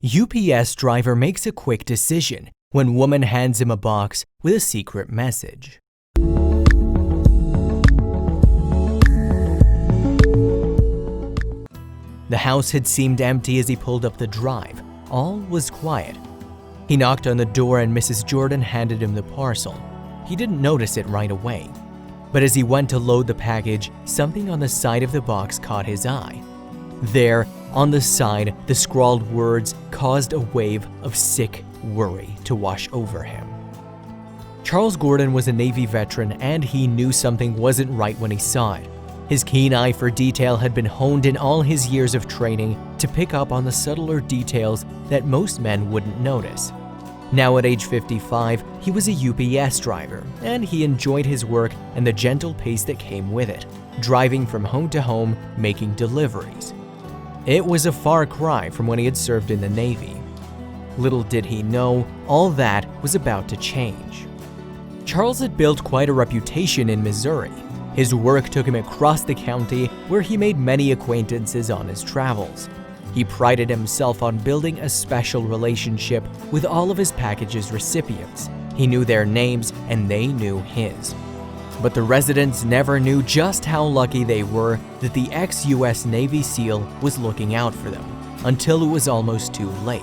UPS driver makes a quick decision when woman hands him a box with a secret message. The house had seemed empty as he pulled up the drive. All was quiet. He knocked on the door and Mrs. Jordan handed him the parcel. He didn't notice it right away. But as he went to load the package, something on the side of the box caught his eye. There, on the side, the scrawled words caused a wave of sick worry to wash over him. Charles Gordon was a Navy veteran and he knew something wasn't right when he saw it. His keen eye for detail had been honed in all his years of training to pick up on the subtler details that most men wouldn't notice. Now at age 55, he was a UPS driver, and he enjoyed his work and the gentle pace that came with it, driving from home to home, making deliveries. It was a far cry from when he had served in the Navy. Little did he know, all that was about to change. Charles had built quite a reputation in Missouri. His work took him across the county, where he made many acquaintances on his travels. He prided himself on building a special relationship with all of his package's recipients. He knew their names and they knew his. But the residents never knew just how lucky they were that the ex-US Navy SEAL was looking out for them, until it was almost too late.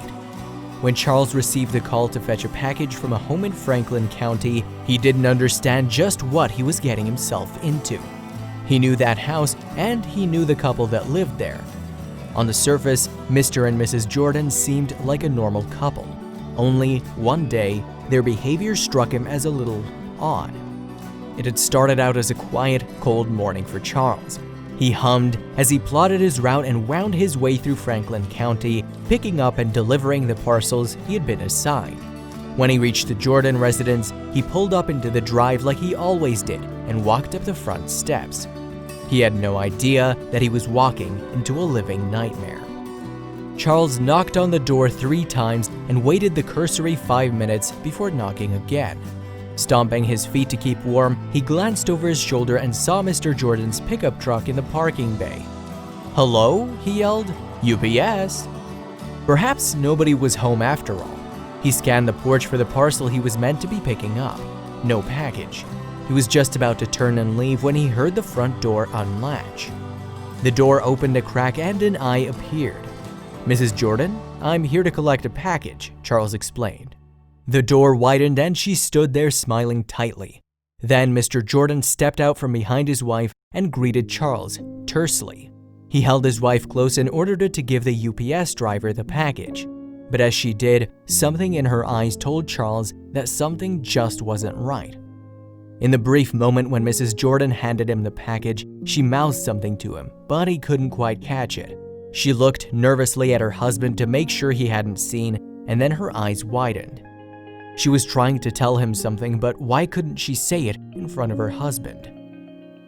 When Charles received the call to fetch a package from a home in Franklin County, he didn't understand just what he was getting himself into. He knew that house and he knew the couple that lived there. On the surface, Mr. and Mrs. Jordan seemed like a normal couple. Only one day, their behavior struck him as a little odd. It had started out as a quiet, cold morning for Charles. He hummed as he plotted his route and wound his way through Franklin County, picking up and delivering the parcels he had been assigned. When he reached the Jordan residence, he pulled up into the drive like he always did and walked up the front steps. He had no idea that he was walking into a living nightmare. Charles knocked on the door 3 times and waited the cursory 5 minutes before knocking again. Stomping his feet to keep warm, he glanced over his shoulder and saw Mr. Jordan's pickup truck in the parking bay. "Hello?" he yelled. "UPS." Perhaps nobody was home after all. He scanned the porch for the parcel he was meant to be picking up. No package. He was just about to turn and leave when he heard the front door unlatch. The door opened a crack and an eye appeared. "Mrs. Jordan, I'm here to collect a package," Charles explained. The door widened and she stood there smiling tightly. Then Mr. Jordan stepped out from behind his wife and greeted Charles tersely. He held his wife close and ordered her to give the UPS driver the package. But as she did, something in her eyes told Charles that something just wasn't right. In the brief moment when Mrs. Jordan handed him the package, she mouthed something to him, but he couldn't quite catch it. She looked nervously at her husband to make sure he hadn't seen, and then her eyes widened. She was trying to tell him something, but why couldn't she say it in front of her husband?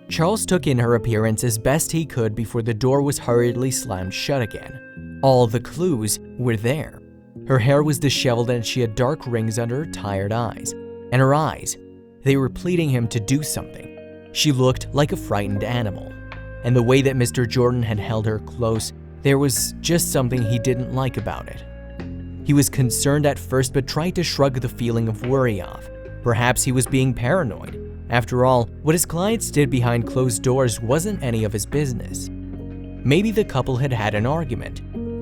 Charles took in her appearance as best he could before the door was hurriedly slammed shut again. All the clues were there. Her hair was disheveled and she had dark rings under her tired eyes. And her eyes, they were pleading him to do something. She looked like a frightened animal. And the way that Mr. Jordan had held her close, there was just something he didn't like about it. He was concerned at first but tried to shrug the feeling of worry off. Perhaps he was being paranoid. After all, what his clients did behind closed doors wasn't any of his business. Maybe the couple had had an argument.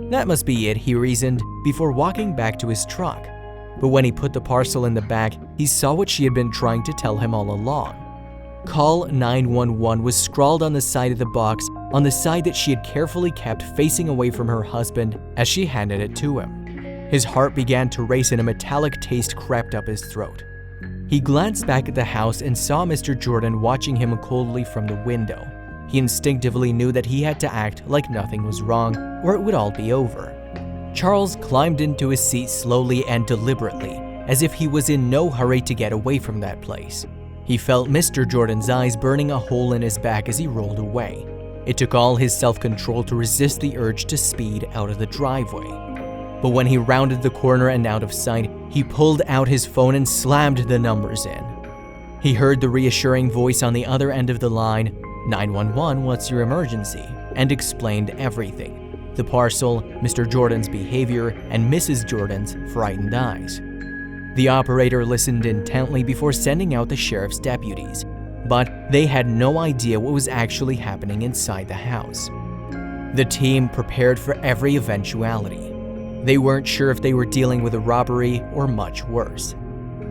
That must be it, he reasoned, before walking back to his truck. But when he put the parcel in the back, he saw what she had been trying to tell him all along. "Call 911" was scrawled on the side of the box, on the side that she had carefully kept facing away from her husband as she handed it to him. His heart began to race and a metallic taste crept up his throat. He glanced back at the house and saw Mr. Jordan watching him coldly from the window. He instinctively knew that he had to act like nothing was wrong, or it would all be over. Charles climbed into his seat slowly and deliberately, as if he was in no hurry to get away from that place. He felt Mr. Jordan's eyes burning a hole in his back as he rolled away. It took all his self-control to resist the urge to speed out of the driveway. But when he rounded the corner and out of sight, he pulled out his phone and slammed the numbers in. He heard the reassuring voice on the other end of the line, "911, what's your emergency?" and explained everything. the parcel, Mr. Jordan's behavior, and Mrs. Jordan's frightened eyes. The operator listened intently before sending out the sheriff's deputies, but they had no idea what was actually happening inside the house. The team prepared for every eventuality. They weren't sure if they were dealing with a robbery or much worse.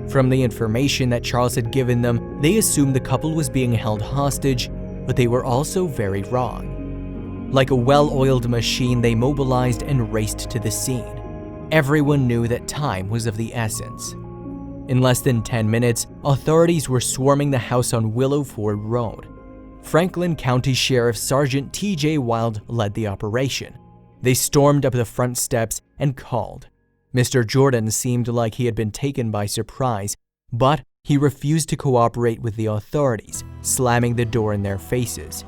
From the information that Charles had given them, they assumed the couple was being held hostage, but they were also very wrong. Like a well-oiled machine, they mobilized and raced to the scene. Everyone knew that time was of the essence. In less than 10 minutes, authorities were swarming the house on Willow Ford Road. Franklin County Sheriff Sergeant T.J. Wild led the operation. They stormed up the front steps and called. Mr. Jordan seemed like he had been taken by surprise, but he refused to cooperate with the authorities, slamming the door in their faces.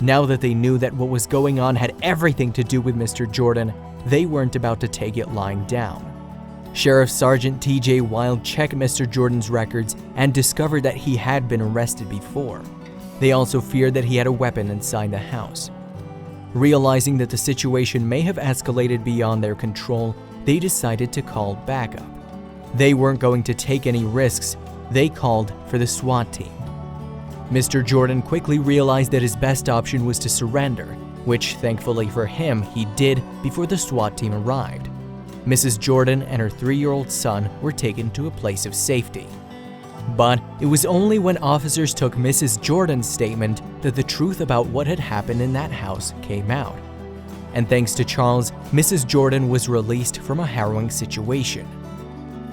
Now that they knew that what was going on had everything to do with Mr. Jordan, they weren't about to take it lying down. Sheriff Sergeant T.J. Wild checked Mr. Jordan's records and discovered that he had been arrested before. They also feared that he had a weapon inside the house. Realizing that the situation may have escalated beyond their control, they decided to call backup. They weren't going to take any risks. They called for the SWAT team. Mr. Jordan quickly realized that his best option was to surrender, which thankfully for him, he did before the SWAT team arrived. Mrs. Jordan and her 3-year-old son were taken to a place of safety. But it was only when officers took Mrs. Jordan's statement that the truth about what had happened in that house came out. And thanks to Charles, Mrs. Jordan was released from a harrowing situation.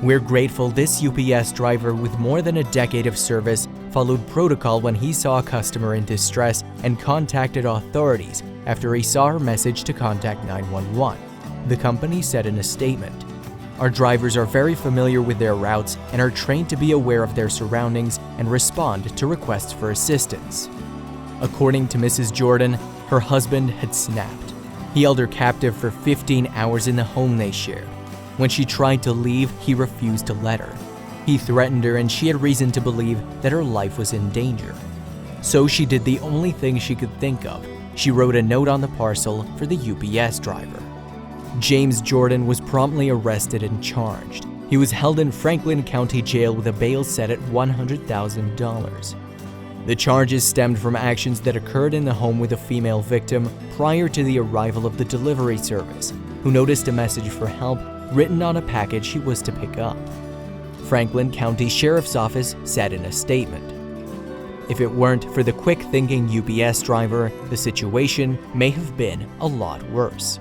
We're grateful this UPS driver with more than a decade of service followed protocol when he saw a customer in distress and contacted authorities after he saw her message to contact 911. The company said in a statement, "Our drivers are very familiar with their routes and are trained to be aware of their surroundings and respond to requests for assistance." According to Mrs. Jordan, her husband had snapped. He held her captive for 15 hours in the home they shared. When she tried to leave, he refused to let her. He threatened her and she had reason to believe that her life was in danger. So she did the only thing she could think of. She wrote a note on the parcel for the UPS driver. James Jordan was promptly arrested and charged. He was held in Franklin County Jail with a bail set at $100,000. The charges stemmed from actions that occurred in the home with a female victim prior to the arrival of the delivery service, who noticed a message for help written on a package she was to pick up. Franklin County Sheriff's Office said in a statement, "If it weren't for the quick-thinking UPS driver, the situation may have been a lot worse."